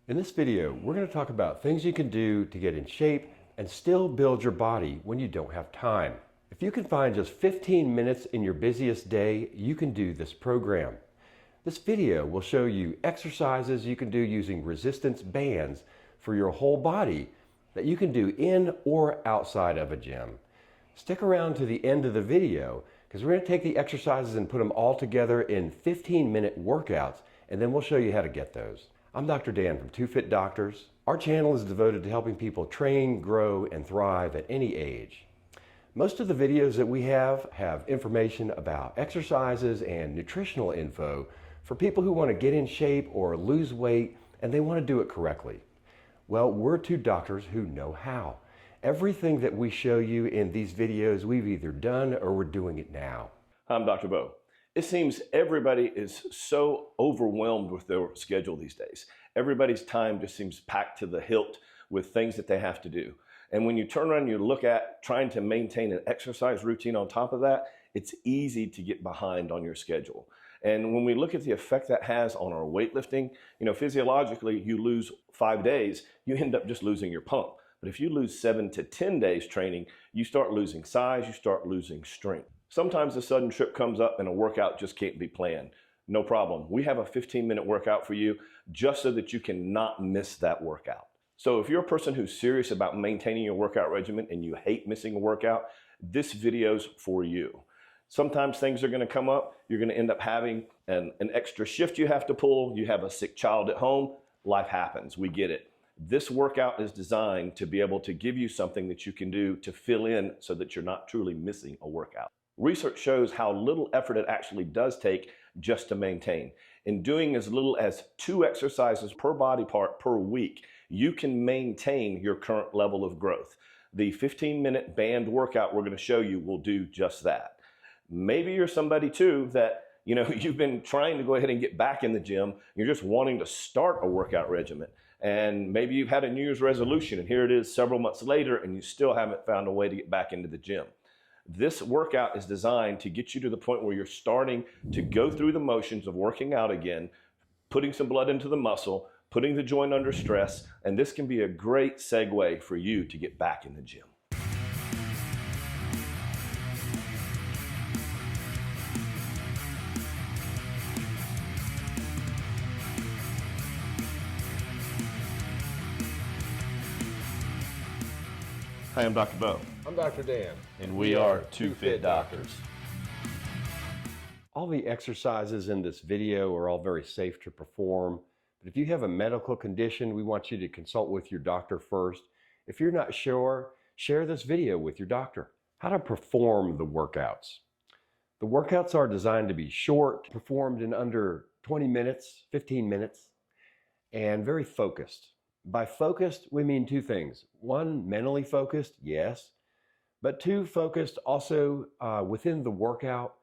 In this video, we're going to talk about things you can do to get in shape and still build your body when you don't have time. If you can find just 15 minutes in your busiest day, you can do this program. This video will show you exercises you can do using resistance bands for your whole body that you can do in or outside of a gym. Stick around to the end of the video because we're going to take the exercises and put them all together in 15-minute workouts, and then we'll show you how to get those. I'm Dr. Dan from 2 Fit Doctors. Our channel is devoted to helping people train, grow, and thrive at any age. Most of the videos that we have information about exercises and nutritional info for people who want to get in shape or lose weight and they want to do it correctly. Well, we're 2 doctors who know how. Everything that we show you in these videos, we've either done or we're doing it now. I'm Dr. Bo. It seems everybody is so overwhelmed with their schedule these days. Everybody's time just seems packed to the hilt with things that they have to do. And when you turn around and you look at trying to maintain an exercise routine on top of that, it's easy to get behind on your schedule. And when we look at the effect that has on our weightlifting, physiologically, you lose 5 days, you end up just losing your pump. But if you lose 7 to 10 days training, you start losing size, you start losing strength. Sometimes a sudden trip comes up and a workout just can't be planned. No problem. We have a 15-minute workout for you just so that you cannot miss that workout. So if you're a person who's serious about maintaining your workout regimen and you hate missing a workout, this video's for you. Sometimes things are going to come up. You're going to end up having an extra shift you have to pull. You have a sick child at home. Life happens. We get it. This workout is designed to be able to give you something that you can do to fill in so that you're not truly missing a workout. Research shows how little effort it actually does take just to maintain. In doing as little as 2 exercises per body part per week, you can maintain your current level of growth. The 15-minute band workout we're going to show you will do just that. Maybe you're somebody too that you've been trying to go ahead and get back in the gym. You're just wanting to start a workout regimen. And maybe you've had a New Year's resolution and here it is several months later and you still haven't found a way to get back into the gym. This workout is designed to get you to the point where you're starting to go through the motions of working out again, putting some blood into the muscle, putting the joint under stress, and this can be a great segue for you to get back in the gym. Hi, I'm Dr. Bo. I'm Dr. Dan. And we are 2 Fit Doctors. All the exercises in this video are all very safe to perform, but if you have a medical condition, we want you to consult with your doctor first. If you're not sure, share this video with your doctor. How to perform the workouts. The workouts are designed to be short, performed in under 20 minutes, 15 minutes, and very focused. By focused, we mean 2 things. 1, mentally focused, yes. But 2, focused also within the workout.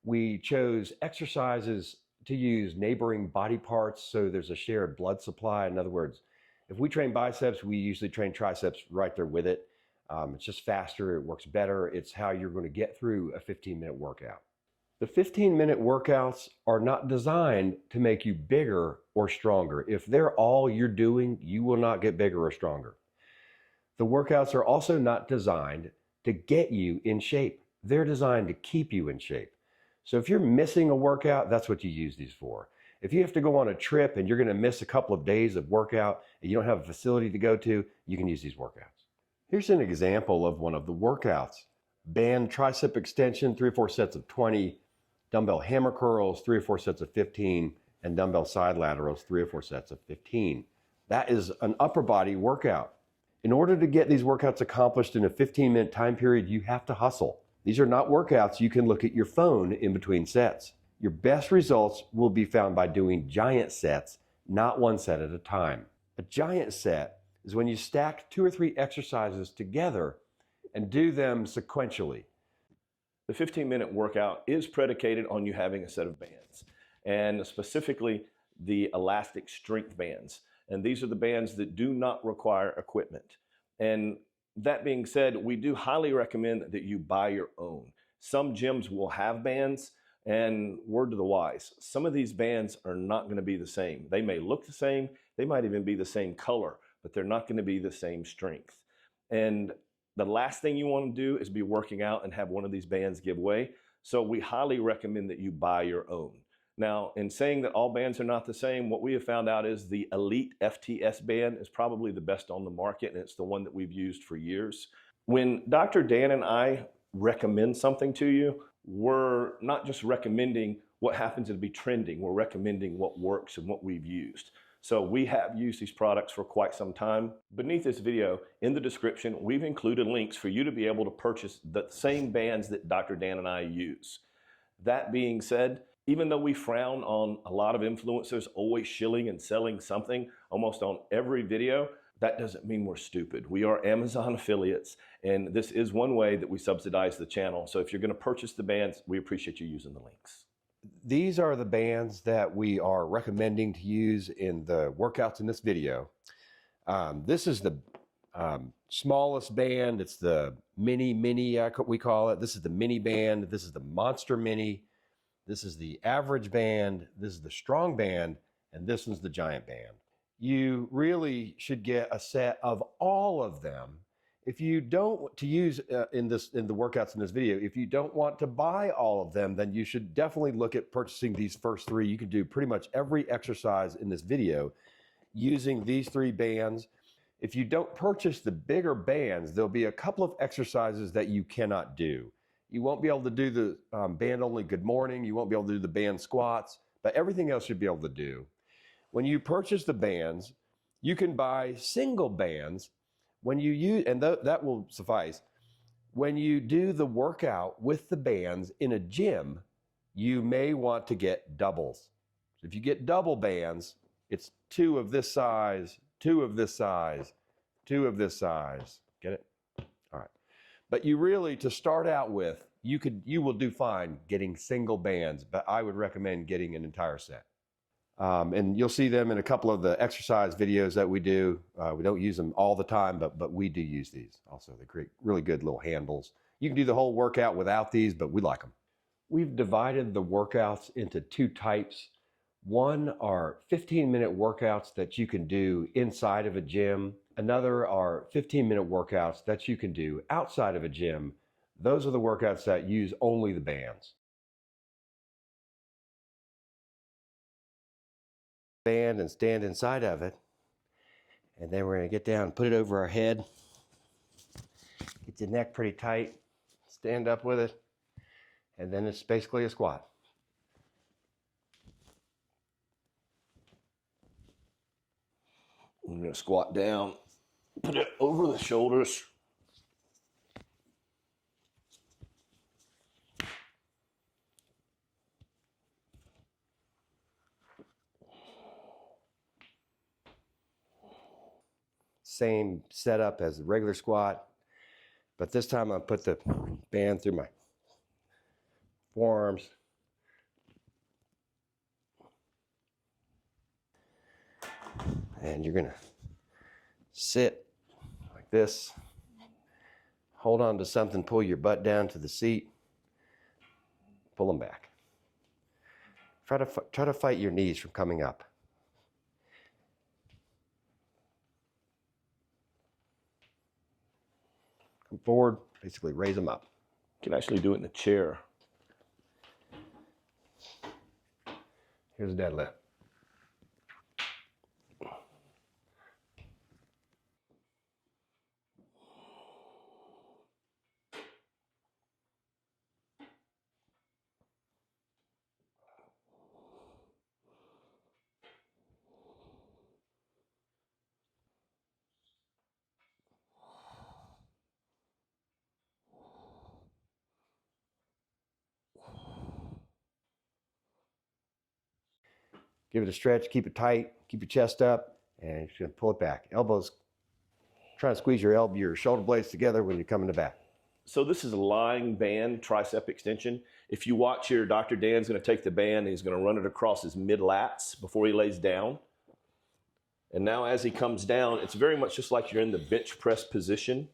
We chose exercises to use neighboring body parts so there's a shared blood supply. In other words, if we train biceps, we usually train triceps right there with it. It's just faster, it works better. It's how you're going to get through a 15-minute workout. The 15-minute workouts are not designed to make you bigger or stronger. If they're all you're doing, you will not get bigger or stronger. The workouts are also not designed to get you in shape. They're designed to keep you in shape. So if you're missing a workout, that's what you use these for. If you have to go on a trip and you're going to miss a couple of days of workout and you don't have a facility to go to, you can use these workouts. Here's an example of one of the workouts. Band tricep extension, 3 or 4 sets of 20, dumbbell hammer curls, 3 or 4 sets of 15, and dumbbell side laterals, 3 or 4 sets of 15. That is an upper body workout. In order to get these workouts accomplished in a 15-minute time period, you have to hustle. These are not workouts you can look at your phone in between sets. Your best results will be found by doing giant sets, not 1 set at a time. A giant set is when you stack 2 or 3 exercises together and do them sequentially. The 15-minute workout is predicated on you having a set of bands, and specifically the elastic strength bands. And these are the bands that do not require equipment. And that being said, we do highly recommend that you buy your own. Some gyms will have bands, and word to the wise, some of these bands are not going to be the same. They may look the same, They might even be the same color, but they're not going to be the same strength. And the last thing you want to do is be working out and have one of these bands give way. So we highly recommend that you buy your own. Now, in saying that all bands are not the same, what we have found out is the Elite FTS band is probably the best on the market, and it's the one that we've used for years. When Dr. Dan and I recommend something to you, we're not just recommending what happens to be trending, we're recommending what works and what we've used. So we have used these products for quite some time. Beneath this video, in the description, we've included links for you to be able to purchase the same bands that Dr. Dan and I use. That being said, even though we frown on a lot of influencers always shilling and selling something almost on every video, that doesn't mean we're stupid. We are Amazon affiliates, and this is one way that we subsidize the channel. So if you're going to purchase the bands, we appreciate you using the links. These are the bands that we are recommending to use in the workouts in this video. This is the smallest band. It's the mini, we call it. This is the mini band. This is the monster mini. This is the average band. This is the strong band. And this one's the giant band. You really should get a set of all of them. If you don't want to use in the workouts in this video, if you don't want to buy all of them, then you should definitely look at purchasing these first three. You can do pretty much every exercise in this video using these three bands. If you don't purchase the bigger bands, there'll be a couple of exercises that you cannot do. You won't be able to do the band only good morning. You won't be able to do the band squats, but everything else you'll be able to do. When you purchase the bands, you can buy single bands. When you use, and that will suffice. When you do the workout with the bands in a gym, you may want to get doubles. If you get double bands, it's 2 of this size, 2 of this size, 2 of this size. Get it? All right. But you really, to start out with, you will do fine getting single bands, but I would recommend getting an entire set. And you'll see them in a couple of the exercise videos that we do. We don't use them all the time, but we do use these also. They create really good little handles. You can do the whole workout without these, but we like them. We've divided the workouts into 2 types. One are 15-minute workouts that you can do inside of a gym. Another are 15-minute workouts that you can do outside of a gym. Those are the workouts that use only the bands. Band and stand inside of it, and then we're going to get down and put it over our head. Get your neck pretty tight, stand up with it, and then it's basically a squat. I'm going to squat down, put it over the shoulders. Same setup as the regular squat, but this time I put the band through my forearms. And you're gonna sit like this, hold on to something, pull your butt down to the seat, pull them back. Try to fight your knees from coming up. Come forward, basically raise them up. You can actually do it in a chair. Here's a deadlift. Give it a stretch, keep it tight, keep your chest up, and you're just gonna pull it back. Elbows, try to squeeze your shoulder blades together when you're coming to back. So this is a lying band tricep extension. If you watch here, Dr. Dan's gonna take the band and he's gonna run it across his mid-lats before he lays down. And now as he comes down, it's very much just like you're in the bench press position.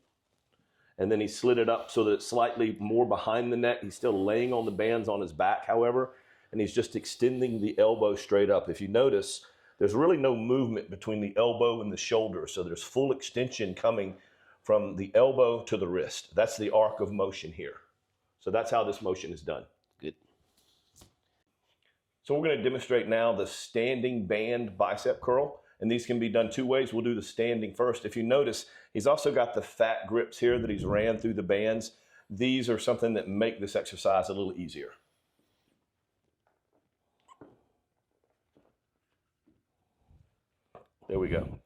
And then he slid it up so that it's slightly more behind the neck. He's still laying on the bands on his back, however, and he's just extending the elbow straight up. If you notice, there's really no movement between the elbow and the shoulder. So there's full extension coming from the elbow to the wrist. That's the arc of motion here. So that's how this motion is done. Good. So we're going to demonstrate now the standing band bicep curl. And these can be done two ways. We'll do the standing first. If you notice, he's also got the fat grips here that he's ran through the bands. These are something that make this exercise a little easier. There we go.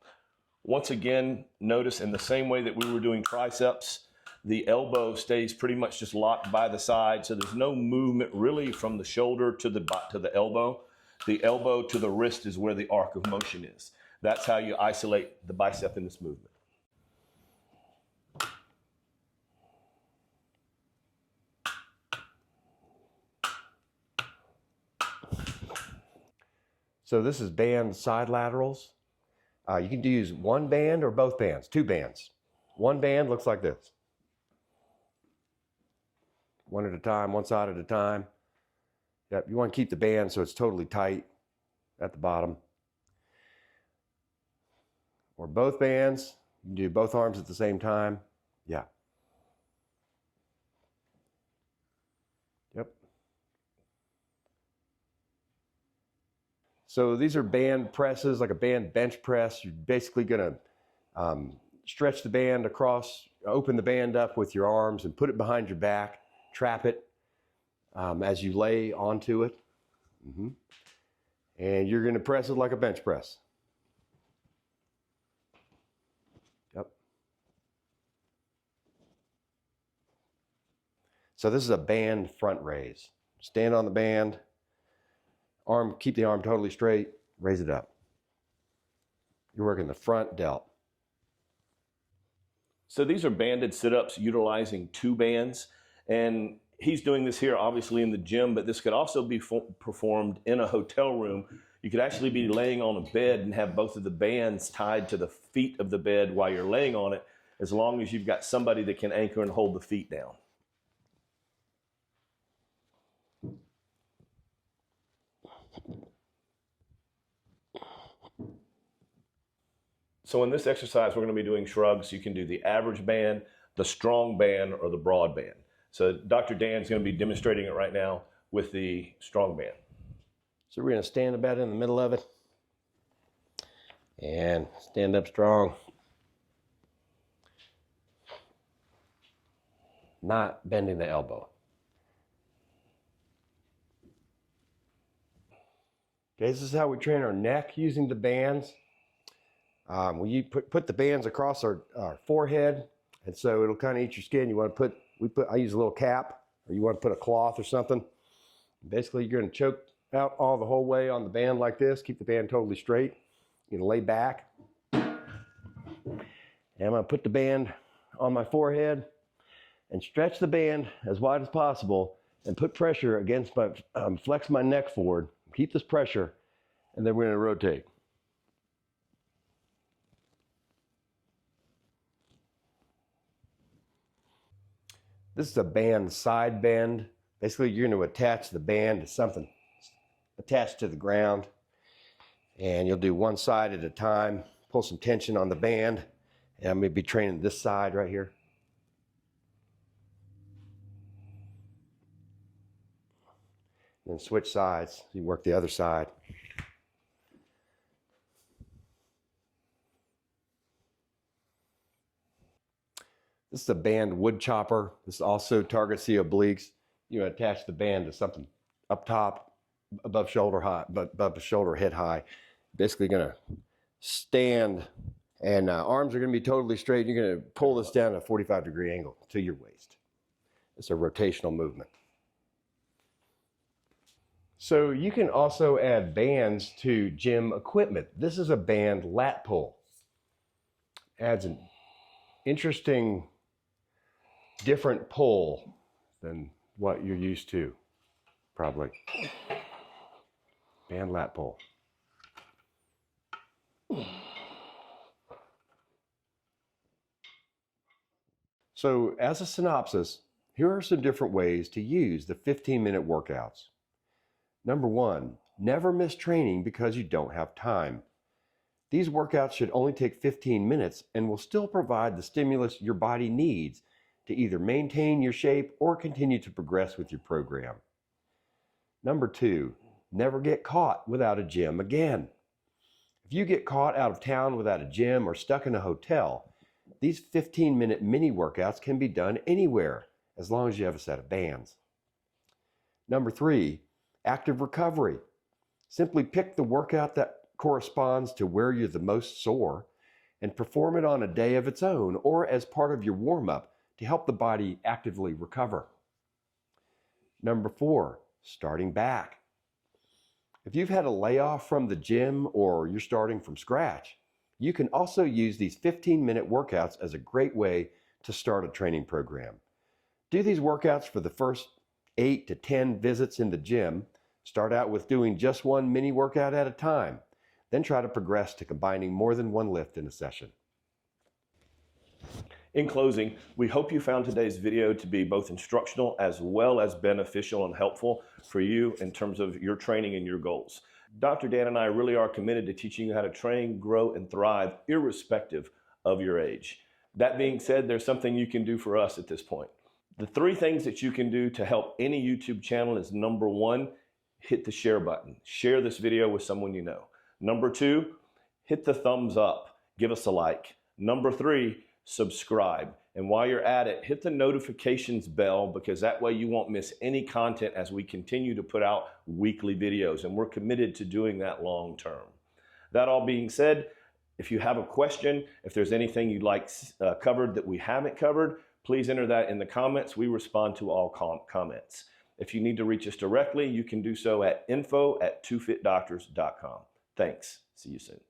Once again, notice in the same way that we were doing triceps, the elbow stays pretty much just locked by the side. So there's no movement really from the shoulder to the elbow. The elbow to the wrist is where the arc of motion is. That's how you isolate the bicep in this movement. So this is band side laterals. You can use one band or both bands, two bands. One band looks like this. One at a time, one side at a time. Yep, you want to keep the band so it's totally tight at the bottom. Or both bands, you can do both arms at the same time. Yeah. Yep. So these are band presses, like a band bench press. You're basically going to stretch the band across, open the band up with your arms and put it behind your back, trap it as you lay onto it. And you're going to press it like a bench press. Yep. So this is a band front raise. Stand on the band, keep the arm totally straight, raise it up. You're working the front delt. So these are banded sit-ups utilizing two bands. And he's doing this here obviously in the gym, but this could also be performed in a hotel room. You could actually be laying on a bed and have both of the bands tied to the feet of the bed while you're laying on it, as long as you've got somebody that can anchor and hold the feet down. So in this exercise, we're going to be doing shrugs. You can do the average band, the strong band, or the broad band. So Dr. Dan's going to be demonstrating it right now with the strong band. So we're going to stand about in the middle of it and stand up strong. Not bending the elbow. Okay, this is how we train our neck using the bands. We put the bands across our forehead, and so it'll kind of eat your skin. You want to I use a little cap, or you want to put a cloth or something. Basically, you're going to choke out all the whole way on the band like this. Keep the band totally straight. You're going to lay back. And I'm going to put the band on my forehead and stretch the band as wide as possible and put pressure against my, flex my neck forward. Keep this pressure, and then we're going to rotate. This is a band side bend. Basically, you're going to attach the band to something attached to the ground, and you'll do one side at a time. Pull some tension on the band, and I'm going to be training this side right here. Then switch sides. You work the other side. This is a band wood chopper. This also targets the obliques. You attach the band to something up top, above shoulder high, above the shoulder, head high. Basically going to stand, and arms are going to be totally straight. You're going to pull this down at a 45-degree angle to your waist. It's a rotational movement. So you can also add bands to gym equipment. This is a band lat pull. Adds an interesting, different pull than what you're used to, probably. Band lat pull. So as a synopsis, here are some different ways to use the 15-minute workouts. Number one, Never miss training because you don't have time. These workouts should only take 15 minutes and will still provide the stimulus your body needs to either maintain your shape or continue to progress with your program. Number 2, never get caught without a gym again. If you get caught out of town without a gym or stuck in a hotel, these 15-minute mini workouts can be done anywhere as long as you have a set of bands. Number 3, active recovery. Simply pick the workout that corresponds to where you're the most sore and perform it on a day of its own or as part of your warm-up to help the body actively recover. Number 4, starting back. If you've had a layoff from the gym or you're starting from scratch, you can also use these 15-minute workouts as a great way to start a training program. Do these workouts for the first 8 to 10 visits in the gym. Start out with doing just one mini workout at a time. Then try to progress to combining more than one lift in a session. In closing, we hope you found today's video to be both instructional as well as beneficial and helpful for you in terms of your training and your goals. Dr. Dan and I really are committed to teaching you how to train, grow, and thrive irrespective of your age. That being said, there's something you can do for us at this point. The 3 things that you can do to help any YouTube channel is: number 1, hit the share button. Share this video with someone you know. Number 2, hit the thumbs up. Give us a like. Number 3, subscribe. And while you're at it, hit the notifications bell, because that way you won't miss any content as we continue to put out weekly videos. And we're committed to doing that long term. That all being said, if you have a question, if there's anything you'd like covered that we haven't covered, please enter that in the comments. We respond to all comments. If you need to reach us directly, you can do so at info@twofitdoctors.com. Thanks. See you soon.